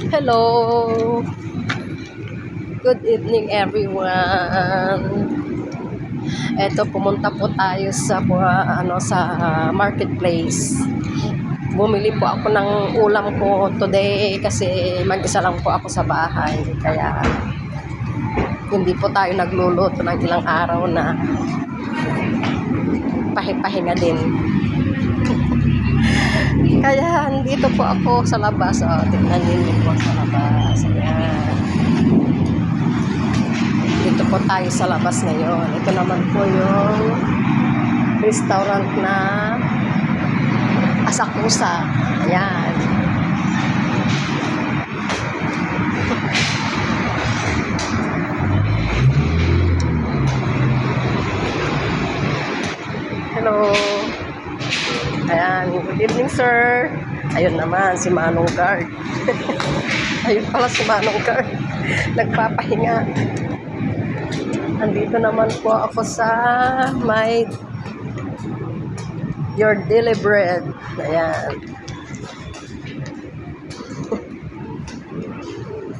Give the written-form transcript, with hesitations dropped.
Hello. Good evening everyone. Eto pumunta po tayo sa sa marketplace. Bumili po ako ng ulam ko today kasi mag-isa lang po ako sa bahay. Kaya hindi po tayo nagluluto ng ilang araw na pahinga din. Kaya dito po ako sa labas. Tingnan niyo po sa labas. Ayan. Dito po tayo sa labas ngayon. Ito naman po yung restaurant na Asakusa. Ayan. Hello. Ayan. Good evening, sir. Ayun naman, si Manong Guard. Ayun pala si Manong Guard. Nagpapahinga. Andito naman po ako sa my Your Daily Bread. Ayan.